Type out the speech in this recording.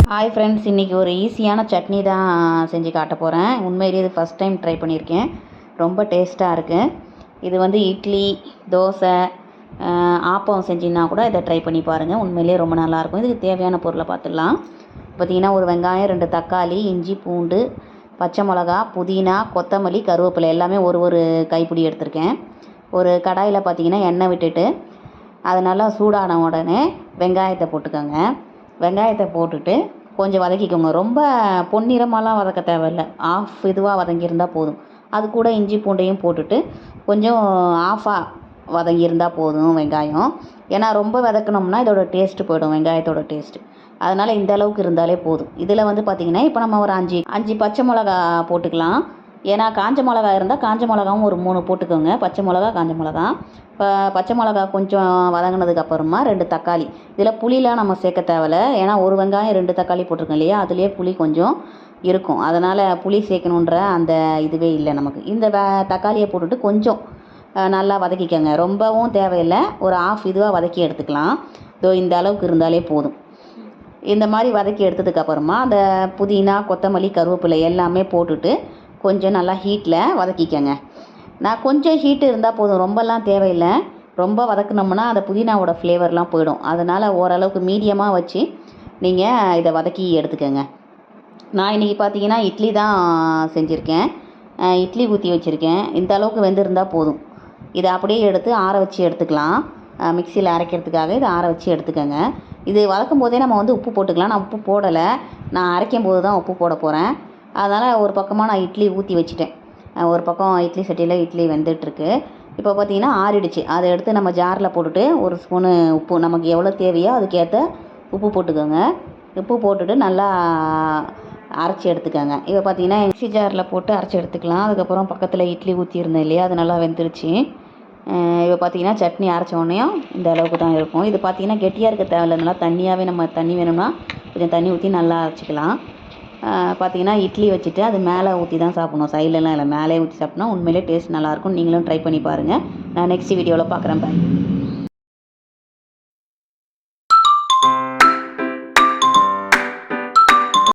Hi friends, இன்றைக்கி ஒரு ஈஸியான சட்னி தான் செஞ்சு காட்ட போகிறேன். உண்மையிலேயே இது ஃபஸ்ட் டைம் ட்ரை பண்ணியிருக்கேன். ரொம்ப டேஸ்ட்டாக இருக்குது. இது வந்து இட்லி, தோசை, ஆப்பம் செஞ்சிங்கன்னா கூட இதை ட்ரை பண்ணி பாருங்கள். உண்மையிலேயே ரொம்ப நல்லாயிருக்கும். இதுக்கு தேவையான பொருளை பார்த்துடலாம். பார்த்திங்கன்னா, ஒரு வெங்காயம், 2 தக்காளி, இஞ்சி, பூண்டு, பச்சை மிளகா, புதினா, கொத்தமல்லி, கருவேப்பிலை எல்லாமே ஒரு கைப்பிடி எடுத்திருக்கேன். ஒரு கடாயில் பார்த்திங்கன்னா எண்ணெய் விட்டுட்டு அது நல்லா சூடான உடனே வெங்காயத்தை போட்டுக்கோங்க. வெங்காயத்தை போட்டுட்டு கொஞ்சம் வதக்கிக்கோங்க. ரொம்ப பொன்னிறமாலாம் வதக்க தேவையில்ல. ஆஃப் இதுவாக வதங்கியிருந்தால் போதும். அது கூட இஞ்சி பூண்டையும் போட்டுட்டு கொஞ்சம் ஆஃபாக வதங்கியிருந்தால் போதும் வெங்காயம். ஏன்னா ரொம்ப வதக்கினோம்னா இதோட டேஸ்ட்டு போயிடும், வெங்காயத்தோட டேஸ்ட்டு. அதனால் இந்த அளவுக்கு இருந்தாலே போதும். இதில் வந்து பார்த்திங்கன்னா இப்போ நம்ம ஒரு அஞ்சு பச்சை மிளகா போட்டுக்கலாம். ஏன்னா காஞ்ச மிளகா இருந்தால் காஞ்ச மிளகாவும் ஒரு 3 போட்டுக்கோங்க. பச்சை மிளகா, காஞ்ச மிளகா. இப்போ பச்சை மிளகா கொஞ்சம் வதங்கினதுக்கப்புறமா 2 தக்காளி. இதில் புளிலாம் நம்ம சேர்க்க தேவையில்ல. ஏன்னா ஒரு வெங்காயம் 2 தக்காளி போட்டிருக்கோம் இல்லையா, அதுலேயே புளி கொஞ்சம் இருக்கும். அதனால் புளி சேர்க்கணுன்ற அந்த இதுவே இல்லை நமக்கு. இந்த தக்காளியை போட்டுட்டு கொஞ்சம் நல்லா வதக்கிக்கோங்க. ரொம்பவும் தேவையில்லை, ஒரு ஆஃப் இதுவாக வதக்கி எடுத்துக்கலாம். இந்த அளவுக்கு இருந்தாலே போதும். இந்த மாதிரி வதக்கி எடுத்ததுக்கப்புறமா அந்த புதினா, கொத்தமல்லி, கருவேப்பிலை எல்லாமே போட்டுட்டு கொஞ்சம் நல்லா ஹீட்டில் வதக்கிக்கங்க. நான் கொஞ்சம் ஹீட்டு இருந்தால் போதும், ரொம்பலாம் தேவையில்லை. ரொம்ப வதக்குனோம்னா அந்த புதினாவோட ஃப்ளேவர்லாம் போயிடும். அதனால் ஓரளவுக்கு மீடியமாக வச்சு நீங்கள் இதை வதக்கி எடுத்துக்கோங்க. நான் இன்றைக்கி பார்த்தீங்கன்னா இட்லி தான் செஞ்சுருக்கேன். இட்லி ஊற்றி வச்சுருக்கேன். இந்த அளவுக்கு வெந்திருந்தால் போதும். இதை அப்படியே எடுத்து ஆற வச்சு எடுத்துக்கலாம். மிக்சியில் அரைக்கிறதுக்காக இதை ஆற வச்சு எடுத்துக்கோங்க. இது வதக்கும் போதே நம்ம வந்து உப்பு போட்டுக்கலாம். நான் உப்பு போடலை, நான் அரைக்கும் போது தான் உப்பு போட போகிறேன். அதனால் ஒரு பக்கமாக நான் இட்லி ஊற்றி வச்சுட்டேன். ஒரு பக்கம் இட்லி சட்டியில் இட்லி வெந்துட்டுருக்கு. இப்போ பார்த்திங்கன்னா ஆறிடுச்சு. அதை எடுத்து நம்ம ஜாரில் போட்டுட்டு ஒரு ஸ்பூனு உப்பு, நமக்கு எவ்வளோ தேவையோ அதுக்கேற்ற உப்பு போட்டுக்கோங்க. உப்பு போட்டுட்டு நல்லா அரைச்சி எடுத்துக்கோங்க. இப்போ பார்த்திங்கன்னா மிக்ஸி ஜாரில் போட்டு அரைச்சி எடுத்துக்கலாம். அதுக்கப்புறம் பக்கத்தில் இட்லி ஊற்றியிருந்தேன் இல்லையா, அது நல்லா வெந்துருச்சு. இப்போ பார்த்திங்கன்னா சட்னி அரைச்சோடனையும் இந்த அளவுக்கு தான் இருக்கும். இது பார்த்திங்கன்னா கெட்டியாக இருக்க தேவையில்ல, நல்லா தண்ணியாகவே, நம்ம தண்ணி வேணும்னா கொஞ்சம் தண்ணி ஊற்றி நல்லா அரைச்சிக்கலாம். பார்த்திங்கன்னா இட்லி வச்சுட்டு அது மேலே ஊற்றி தான் சாப்பிட்ணும், சைட்லலாம் இல்லை, மேலே ஊற்றி சாப்பிட்னா உண்மையிலே டேஸ்ட் நல்லாயிருக்கும். நீங்களும் ட்ரை பண்ணி பாருங்கள். நான் நெக்ஸ்ட் வீடியோவில் பார்க்குறேன். பாய்.